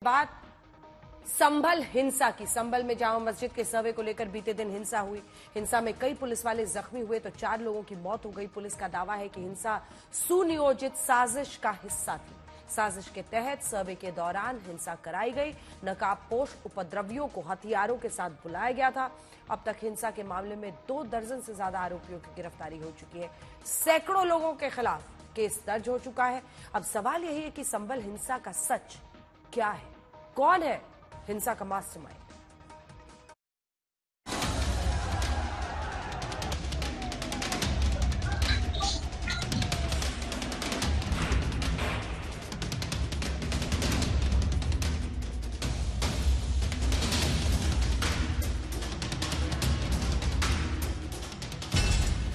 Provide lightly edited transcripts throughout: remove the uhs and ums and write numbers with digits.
बात संभल हिंसा की। संभल में जामा मस्जिद के सर्वे को लेकर बीते दिन हिंसा हुई। हिंसा में कई पुलिस वाले जख्मी हुए तो 4 लोगों की मौत हो गई। पुलिस का दावा है कि हिंसा सुनियोजित साजिश का हिस्सा थी। साजिश के तहत सर्वे के दौरान हिंसा कराई गई। नकाबपोश उपद्रवियों को हथियारों के साथ बुलाया गया था। अब तक हिंसा के मामले में 2 दर्जन से ज्यादा आरोपियों की गिरफ्तारी हो चुकी है। सैकड़ों लोगों के खिलाफ केस दर्ज हो चुका है। अब सवाल यही है कि संभल हिंसा का सच क्या है? कौन है हिंसा का मास्टरमाइंड?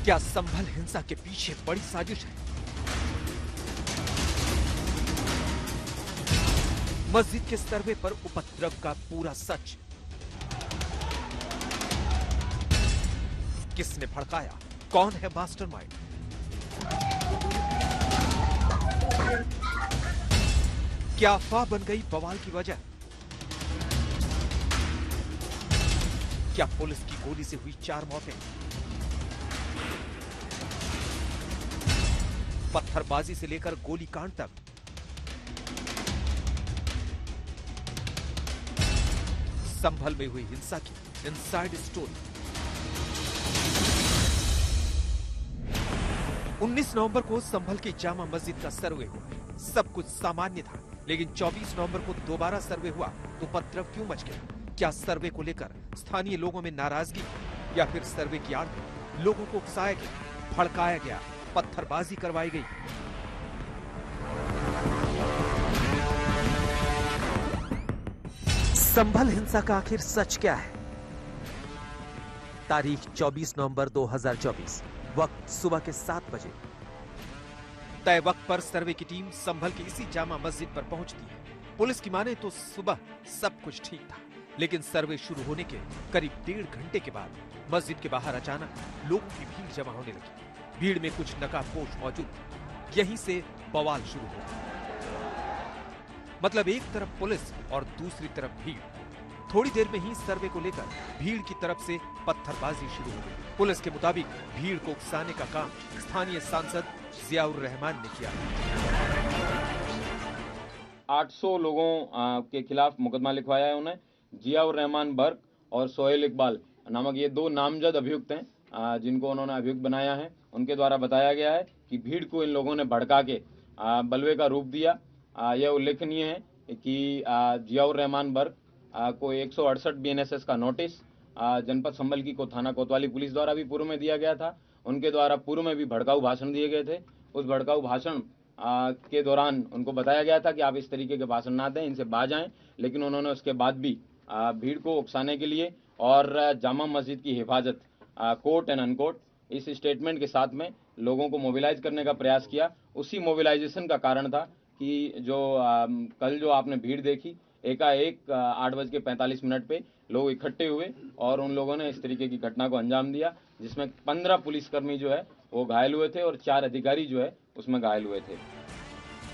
क्या संभल हिंसा के पीछे बड़ी साजिश है? मस्जिद के सर्वे पर उपद्रव का पूरा सच। किसने भड़काया? कौन है मास्टरमाइंड? क्या अफवाह बन गई बवाल की वजह? क्या पुलिस की गोली से हुई 4 मौतें? पत्थरबाजी से लेकर गोलीकांड तक संभल में हुई हिंसा की इनसाइड स्टोरी। 19 नवंबर को संभल की जामा मस्जिद का सर्वे हुआ। सब कुछ सामान्य था, लेकिन 24 नवंबर को दोबारा सर्वे हुआ तो उपद्रव क्यों मच गया? क्या सर्वे को लेकर स्थानीय लोगों में नाराजगी या फिर सर्वे की आड़ में लोगों को उकसाया गया, भड़काया गया, पत्थरबाजी करवाई गई? संभल हिंसा का आखिर सच क्या है? तारीख 24 नवंबर 2024, वक्त सुबह के 7 बजे। तय वक्त पर सर्वे की टीम संभल की इसी जामा मस्जिद पर पहुंचती है। पुलिस की माने तो सुबह सब कुछ ठीक था, लेकिन सर्वे शुरू होने के करीब 1.5 घंटे के बाद मस्जिद के बाहर अचानक लोगों की भीड़ जमा होने लगी। भीड़ में कुछ नकाबपोश मौजूद थे। यहीं से बवाल शुरू हुआ। मतलब एक तरफ पुलिस और दूसरी तरफ भीड़। थोड़ी देर में ही सर्वे को लेकर भीड़ की तरफ से पत्थरबाजी शुरू हो गई। पुलिस के मुताबिक भीड़ को उकसाने का काम स्थानीय सांसद जियाउर रहमान ने किया। 800 लोगों के खिलाफ मुकदमा लिखवाया है उन्हें। जियाउर रहमान बर्क और सोहेल इकबाल नामक ये 2 नामजद अभियुक्त हैं, जिनको उन्होंने अभियुक्त बनाया है। उनके द्वारा बताया गया है कि भीड़ को इन लोगों ने भड़का के बलवे का रूप दिया। यह उल्लेखनीय है कि जियाउर रहमान बर्क को 168 बीएनएसएस का नोटिस जनपद संभल की थाना कोतवाली पुलिस द्वारा भी पूर्व में दिया गया था। उनके द्वारा पूर्व में भी भड़काऊ भाषण दिए गए थे। उस भड़काऊ भाषण के दौरान उनको बताया गया था कि आप इस तरीके के भाषण ना दें, इनसे बाज आएं, लेकिन उन्होंने उसके बाद भी भीड़ को उकसाने के लिए और जामा मस्जिद की हिफाजत, कोर्ट एंड अनकोर्ट, इस स्टेटमेंट के साथ में लोगों को मोबिलाइज करने का प्रयास किया। उसी मोबिलाइजेशन का कारण था कि जो कल जो आपने भीड़ देखी, एकाएक 8:45 पे लोग इकट्ठे हुए और उन लोगों ने इस तरीके की घटना को अंजाम दिया, जिसमें 15 पुलिसकर्मी जो है वो घायल हुए थे और 4 अधिकारी जो है उसमें घायल हुए थे।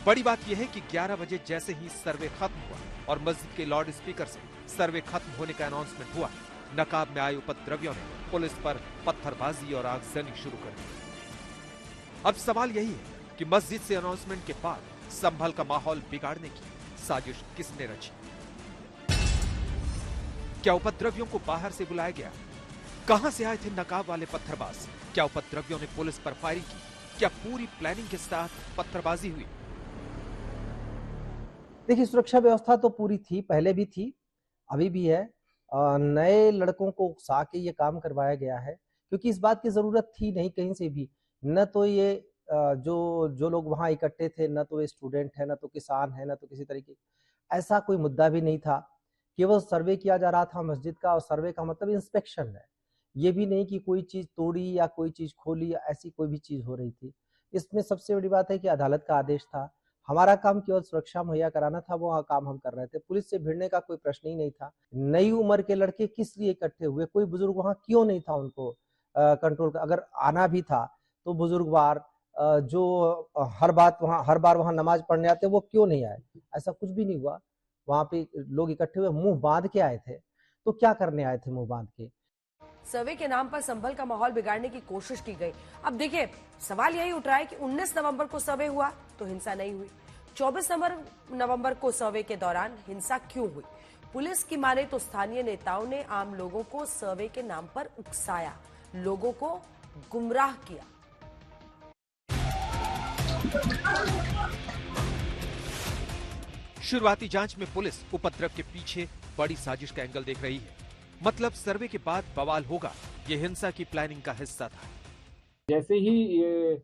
बड़ी बात यह है कि 11 बजे जैसे ही सर्वे खत्म हुआ और मस्जिद के लाउड स्पीकर से सर्वे खत्म होने का अनाउंसमेंट हुआ, नकाब में आए उपद्रवियों ने पुलिस पर पत्थरबाजी और आगजनी शुरू कर दी। अब सवाल यही है कि मस्जिद से अनाउंसमेंट के बाद संभल का माहौल बिगाड़ने की साजिश किसने रची? क्या उपद्रवियों को बाहर से बुलाया गया? कहां से आए थे नकाब वाले पत्थरबाज? क्या उपद्रवियों ने पुलिस पर फायरिंग की? क्या पूरी प्लानिंग के साथ पत्थरबाजी हुई? देखिए, सुरक्षा व्यवस्था तो पूरी थी, पहले भी थी, अभी भी है। नए लड़कों को उकसा के ये काम करवाया गया है, क्योंकि इस बात की जरूरत थी नहीं कहीं से भी। न तो ये जो लोग वहां इकट्ठे थे, न तो ये स्टूडेंट है, न तो किसान है, न तो किसी तरीके, ऐसा कोई मुद्दा भी नहीं था। केवल सर्वे किया जा रहा था मस्जिद का, और सर्वे का मतलब इंस्पेक्शन है। ये भी नहीं कि कोई चीज तोड़ी या कोई चीज खोली या ऐसी कोई भी चीज हो रही थी। इसमें सबसे बड़ी बात है कि अदालत का आदेश था। हमारा काम केवल सुरक्षा मुहैया कराना था, वो काम हम कर रहे थे। पुलिस से भिड़ने का कोई प्रश्न ही नहीं था। नई उम्र के लड़के किस लिए इकट्ठे हुए? कोई बुजुर्ग वहां क्यों नहीं था उनको कंट्रोल का? अगर आना भी था तो बुजुर्गवार जो हर बार वहां नमाज पढ़ने आते, वो क्यों नहीं आए? ऐसा कुछ भी नहीं हुआ। वहां पे लोग इकट्ठे हुए मुंह बांध के आए थे, तो क्या करने आए थे मुंह बांध के? सर्वे के नाम पर संभल का माहौल बिगाड़ने की कोशिश की गई। अब देखिए, सवाल यही उठ रहा है कि 19 नवंबर को सर्वे हुआ तो हिंसा नहीं हुई, 24 नवंबर को सर्वे के दौरान हिंसा क्यों हुई? पुलिस की माने तो स्थानीय नेताओं ने आम लोगों को सर्वे के नाम पर उकसाया, लोगों को गुमराह किया। शुरुआती जांच में पुलिस उपद्रव के पीछे बड़ी साजिश का एंगल देख रही है। मतलब सर्वे के बाद बवाल होगा, ये हिंसा की प्लानिंग का हिस्सा था। जैसे ही ये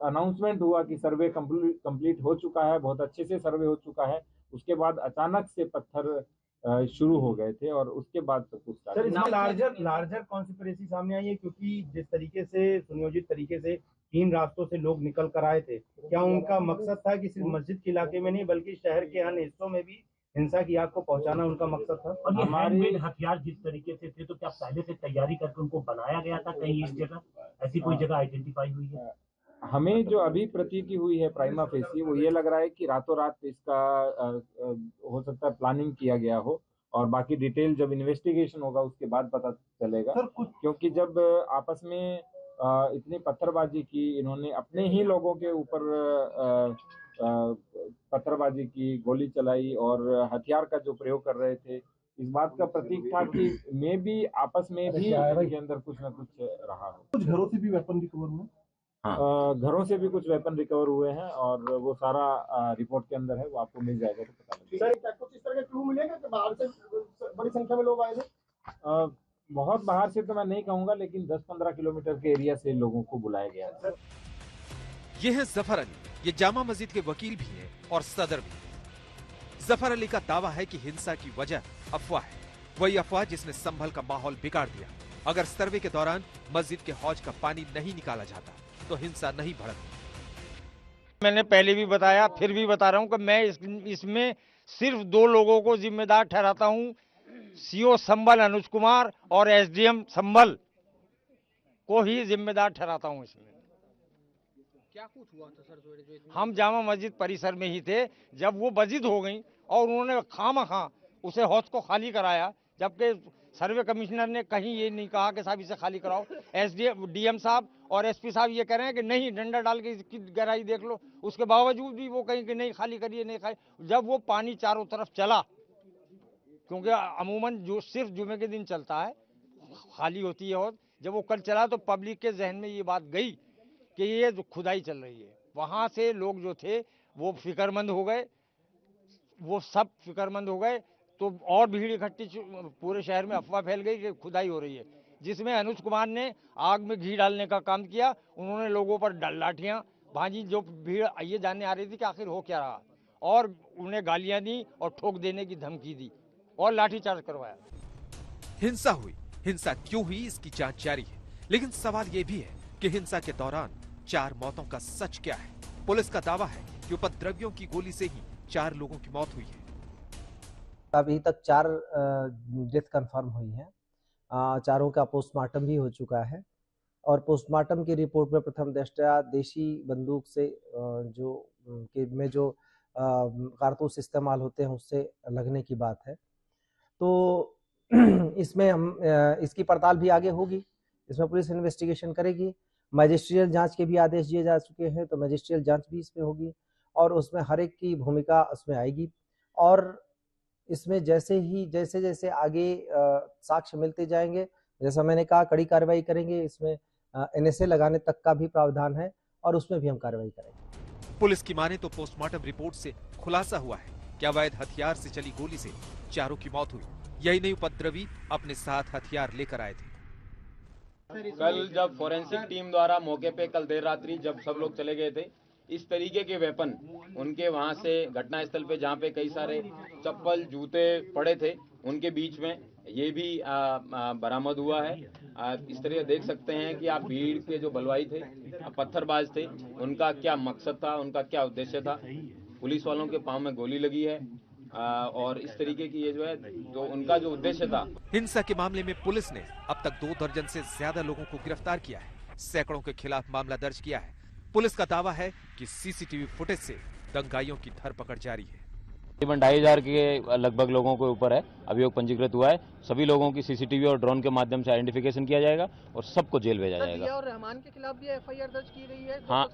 अनाउंसमेंट हुआ कि सर्वे कंप्लीट हो चुका है, बहुत अच्छे से सर्वे हो चुका है, उसके बाद अचानक से पत्थर शुरू हो गए थे और उसके बाद सब कुछ सर इसमें लार्जर कॉन्स्पिरेसी सामने आई है, क्योंकि जिस तरीके से सुनियोजित तरीके से 3 रास्तों से लोग निकल कर आए थे, क्या उनका मकसद था कि सिर्फ मस्जिद के इलाके में नहीं बल्कि शहर के अन्य हिस्सों में भी हिंसा की आग को पहुंचाना उनका मकसद था? और ये हैंडमेड हथियार जिस तरीके से थे, तो क्या पहले से तैयारी करके उनको बनाया गया था? कहीं इस जगह ऐसी कोई जगह आइडेंटिफाई हुई है? हमें जो अभी प्रतीति हुई है प्राइमा फेसी, वो ये लग रहा है कि रातों रात इसका हो सकता है प्लानिंग किया गया हो, और बाकी डिटेल जब इन्वेस्टिगेशन होगा उसके बाद पता चलेगा। क्योंकि जब आपस में इतनी पत्थरबाजी की, इन्होंने अपने ही लोगों के ऊपर पत्थरबाजी की, गोली चलाई और हथियार का जो प्रयोग कर रहे थे, इस बात का प्रतीक था कि मे भी आपस में भी इनके अंदर कुछ न कुछ रहा हो। कुछ घरों से भी वेपन रिकवर हुए? घरों से भी कुछ वेपन रिकवर हुए हैं और वो सारा रिपोर्ट के अंदर है, वो आपको मिल जाएगा तो पता लगेगा। सर कुछ इस तरह के क्लू मिलेगा कि बाहर से बड़ी संख्या में लोग आए थे? बहुत बाहर से तो मैं नहीं कहूंगा, लेकिन 10-15 किलोमीटर के एरिया से लोगों को बुलाया गया है। ये है जफर अली, ये जामा मस्जिद के वकील भी हैं और सदर भी। जफर अली का दावा है कि हिंसा की वजह अफवाह है, वही अफवाह जिसने संभल का माहौल बिगाड़ दिया। अगर सर्वे के दौरान मस्जिद के हौज का पानी नहीं निकाला जाता तो हिंसा नहीं भड़कती। मैंने पहले भी बताया, फिर भी बता रहा हूं कि मैं इसमें सिर्फ 2 लोगों को जिम्मेदार ठहराता हूं, सीओ संभल अनुज कुमार और एसडीएम संभल को ही जिम्मेदार ठहराता हूं इसमें। क्या कुछ हुआ था सर? हम जामा मस्जिद परिसर में ही थे जब वो मस्जिद हो गई और उन्होंने खामखा उसे हौज को खाली कराया, जबकि सर्वे कमिश्नर ने कहीं ये नहीं कहा कि साहब इसे खाली कराओ। डीएम साहब और एसपी साहब ये कह रहे हैं कि नहीं, डंडा डाल के इसकी गहराई देख लो, उसके बावजूद भी वो कहीं कि नहीं खाली करिए, नहीं खाली। जब वो पानी चारों तरफ चला, क्योंकि अमूमन जो सिर्फ जुमे के दिन चलता है, खाली होती है, और जब वो कल चला तो पब्लिक के जहन में ये बात गई कि ये खुदाई चल रही है। वहां से लोग जो थे वो फिक्रमंद हो गए, वो सब फिक्रमंद हो गए, तो और भीड़ इकट्ठी, पूरे शहर में अफवाह फैल गई कि खुदाई हो रही है, जिसमें अनुज कुमार ने आग में घी डालने का काम किया। उन्होंने लोगों पर लाठियां भाजी, जो भीड़ ये जानने आ रही थी कि आखिर हो क्या रहा, और उन्हें गालियां दी और ठोक देने की धमकी दी और लाठीचार्ज करवाया। हिंसा हुई, हिंसा क्यों हुई इसकी जांच जारी है, लेकिन सवाल ये भी है कि हिंसा के दौरान 4 मौतों का सच क्या है। पुलिस का दावा है कि उपद्रवियों की गोली से ही 4 लोगों की मौत हुई है। अभी तक 4 डेथ कंफर्म हुई है, चारों का पोस्टमार्टम भी हो चुका है, और पोस्टमार्टम की रिपोर्ट में प्रथम दृष्टया देशी बंदूक से जो कारतूस इस्तेमाल होते हैं उससे लगने की बात है। तो इसमें हम इसकी पड़ताल भी आगे होगी, इसमें पुलिस इन्वेस्टिगेशन करेगी। मैजिस्ट्रियल जांच के भी आदेश दिए जा चुके हैं, तो मैजिस्ट्रियल जांच भी इसमें होगी और उसमें हर एक की भूमिका उसमें आएगी। और इसमें जैसे जैसे आगे साक्ष्य मिलते जाएंगे, जैसा मैंने कहा, कड़ी कार्रवाई करेंगे। इसमें एनएसए लगाने तक का भी प्रावधान है और उसमें भी हम कार्रवाई करेंगे। पुलिस की माने तो पोस्टमार्टम रिपोर्ट से खुलासा हुआ है कि अवैध हथियार से चली गोली से 4 की मौत हुई। यही नहीं, उपद्रवी अपने साथ हथियार लेकर आए थे। कल जब फोरेंसिक टीम द्वारा मौके पे कल देर रात्रि जब सब लोग चले गए थे, इस तरीके के वेपन उनके वहां से घटना स्थल पे, जहाँ पे कई सारे चप्पल जूते पड़े थे, उनके बीच में ये भी बरामद हुआ है। इस तरह देख सकते हैं कि आप भीड़ के जो बलवाई थे, पत्थरबाज थे, उनका क्या मकसद था, उनका क्या उद्देश्य था। पुलिस वालों के पांव में गोली लगी है और इस तरीके की ये जो है जो उनका जो उद्देश्य था। हिंसा के मामले में पुलिस ने अब तक 2 दर्जन से ज्यादा लोगों को गिरफ्तार किया है, सैकड़ों के खिलाफ मामला दर्ज किया है। पुलिस का दावा है कि सीसीटीवी फुटेज से दंगाइयों की धरपकड़ जारी है। तकरीबन 2500 के लगभग लोगों के ऊपर है अभियोग पंजीकृत हुआ है। सभी लोगों की सीसीटीवी और ड्रोन के माध्यम से आइडेंटिफिकेशन किया जाएगा और सबको जेल भेजा जाएगा। जिया और रहमान के खिलाफ भी एफआईआर दर्ज की गई है। हाँ,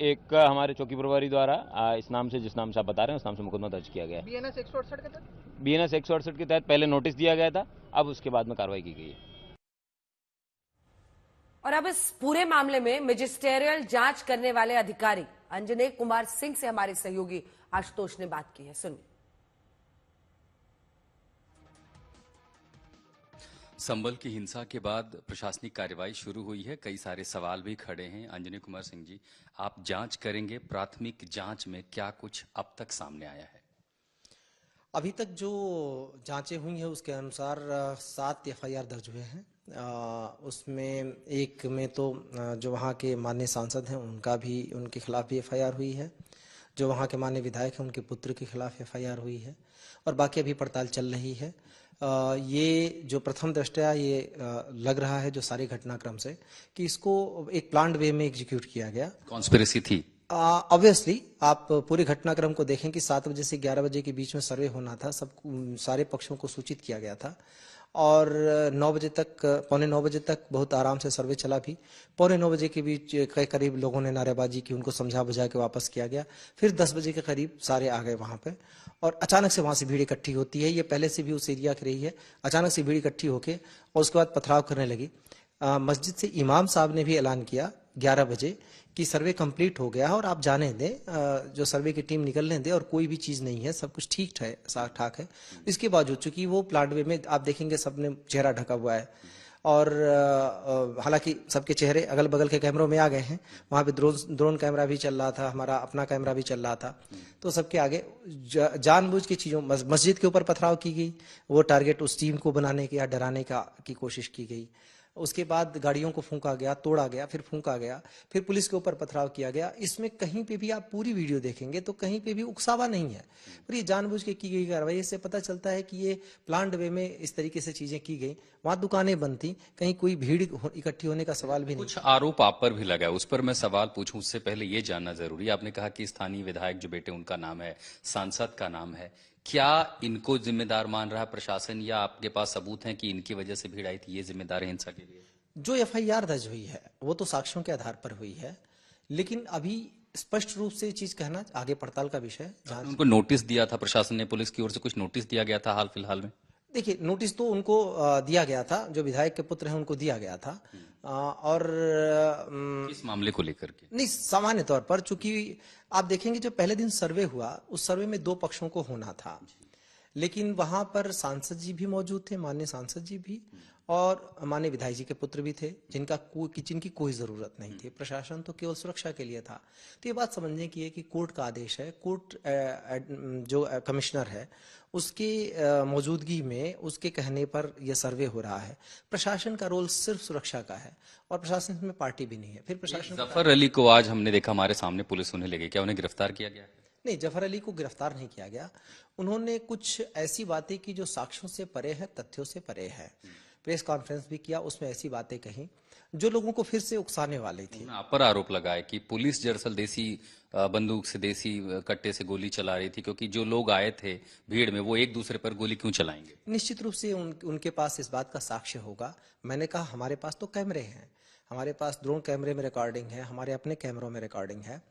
एक हमारे चौकी प्रभारी द्वारा इस नाम से, जिस नाम से आप बता रहे हैं, उस नाम से मुकदमा दर्ज किया गया है। बीएनएस 168 के तहत BNS 168 के तहत पहले नोटिस दिया गया था, अब उसके बाद में कार्रवाई की गई है। और अब इस पूरे मामले में मैजिस्ट्रियल जांच करने वाले अधिकारी अंजनेय कुमार सिंह से हमारे सहयोगी आशुतोष ने बात की है। सुनिए। संभल की हिंसा के बाद प्रशासनिक कार्रवाई शुरू हुई है। कई सारे सवाल भी खड़े हैं। अंजनेय कुमार सिंह जी, आप जांच करेंगे, प्राथमिक जांच में क्या कुछ अब तक सामने आया है? अभी तक जो जांचें हुई हैं उसके अनुसार 7 एफआईआर दर्ज हुए हैं। उसमें एक में तो जो वहाँ के माननीय सांसद हैं उनके खिलाफ भी एफआईआर हुई है। जो वहाँ के माननीय विधायक हैं उनके पुत्र के खिलाफ एफआईआर हुई है और बाकी अभी पड़ताल चल रही है। ये जो प्रथम दृष्टया ये लग रहा है जो सारे घटनाक्रम से कि इसको एक प्लान्ड वे में एग्जीक्यूट किया गया। कॉन्स्पिरेसी थी। ऑब्वियसली आप पूरे घटनाक्रम को देखें कि 7 बजे से 11 बजे के बीच में सर्वे होना था। सारे पक्षों को सूचित किया गया था और 9 बजे तक, पौने 9 बजे तक बहुत आराम से सर्वे चला भी। पौने 9 बजे के बीच के करीब लोगों ने नारेबाजी की, उनको समझा बुझा के वापस किया गया। फिर 10 बजे के करीब सारे आ गए वहां पे और अचानक से वहां से भीड़ इकट्ठी होती है। ये पहले से भी उस एरिया की रही है। अचानक से भीड़ इकट्ठी होके और उसके बाद पथराव करने लगी। मस्जिद से इमाम साहब ने भी ऐलान किया 11 बजे कि सर्वे कंप्लीट हो गया है और आप जाने दें, जो सर्वे की टीम निकलने दें और कोई भी चीज़ नहीं है, सब कुछ ठीक ठाक है। इसके बावजूद चूंकि वो प्लांट वे में आप देखेंगे सबने चेहरा ढका हुआ है और हालांकि सबके चेहरे अगल बगल के कैमरों में आ गए हैं। वहाँ पे ड्रोन कैमरा भी चल रहा था, हमारा अपना कैमरा भी चल रहा था। तो सबके आगे जानबूझ की चीज़ों, मस्जिद के ऊपर पथराव की गई, वो टारगेट उस टीम को बनाने की या डराने की कोशिश की गई। उसके बाद गाड़ियों को फूंका गया, तोड़ा गया, फिर फूंका गया, फिर पुलिस के ऊपर पथराव किया गया। इसमें कहीं पे भी आप पूरी वीडियो देखेंगे तो कहीं पे भी उकसावा नहीं है, पर ये जानबूझ के की गई कार्रवाई। इससे पता चलता है कि ये प्लान्ड वे में इस तरीके से चीजें की गई। वहां दुकानें बंद थी, कहीं कोई भीड़ इकट्ठी होने का सवाल भी नहीं। कुछ आरोप आप पर भी लगा, उस पर मैं सवाल पूछूं उससे पहले ये जानना जरूरी है। आपने कहा कि स्थानीय विधायक जो बेटे उनका नाम है, सांसद का नाम है, क्या इनको जिम्मेदार मान रहा प्रशासन या आपके पास सबूत हैं कि इनकी वजह से भीड़ आई थी, ये जिम्मेदार है हिंसा के लिए? जो एफआईआर दर्ज हुई है वो तो साक्ष्यों के आधार पर हुई है, लेकिन अभी स्पष्ट रूप से चीज कहना आगे पड़ताल का विषय। उनको नोटिस दिया था प्रशासन ने, पुलिस की ओर से कुछ नोटिस दिया गया था हाल फिलहाल में? देखिए, नोटिस तो उनको दिया गया था, जो विधायक के पुत्र हैं उनको दिया गया था। और इस मामले को लेकर के नहीं, सामान्य तौर पर चूंकि आप देखेंगे जो पहले दिन सर्वे हुआ उस सर्वे में 2 पक्षों को होना था, लेकिन वहां पर सांसद जी भी मौजूद थे, माननीय सांसद जी भी, और माननीय विधायक जी के पुत्र भी थे, जिनकी कोई जरूरत नहीं थी। प्रशासन तो केवल सुरक्षा के लिए था। तो ये बात समझने की है कि कोर्ट का आदेश है, कोर्ट जो कमिश्नर है उसकी मौजूदगी में, उसके कहने पर यह सर्वे हो रहा है। प्रशासन का रोल सिर्फ सुरक्षा का है और प्रशासन में पार्टी भी नहीं है। फिर प्रशासन जफर अली को आज हमने देखा हमारे सामने पुलिस उन्हें ले गई, क्या उन्हें गिरफ्तार किया गया? नहीं, जफर अली को गिरफ्तार नहीं किया गया। उन्होंने कुछ ऐसी बातें की जो साक्ष्यों से परे है, तथ्यों से परे है। प्रेस कॉन्फ्रेंस भी किया, उसमें ऐसी बातें कही जो लोगों को फिर से उकसाने वाली थी। आप पर आरोप लगाए कि पुलिस दरअसल देसी बंदूक से, देसी कट्टे से गोली चला रही थी, क्योंकि जो लोग आए थे भीड़ में वो एक दूसरे पर गोली क्यों चलाएंगे? निश्चित रूप से उनके पास इस बात का साक्ष्य होगा। मैंने कहा हमारे पास तो कैमरे हैं, हमारे पास ड्रोन कैमरे में रिकॉर्डिंग है, हमारे अपने कैमरों में रिकॉर्डिंग है।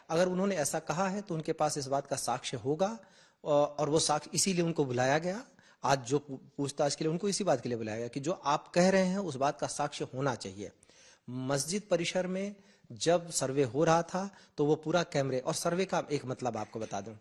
अगर उन्होंने ऐसा कहा है तो उनके पास इस बात का साक्ष्य होगा और वो साक्ष्य इसीलिए उनको बुलाया गया। आज जो पूछताछ के लिए उनको इसी बात के लिए बुलाया गया कि जो आप कह रहे हैं उस बात का साक्ष्य होना चाहिए। मस्जिद परिसर में जब सर्वे हो रहा था तो वो पूरा कैमरे, और सर्वे का एक मतलब आपको बता दूं,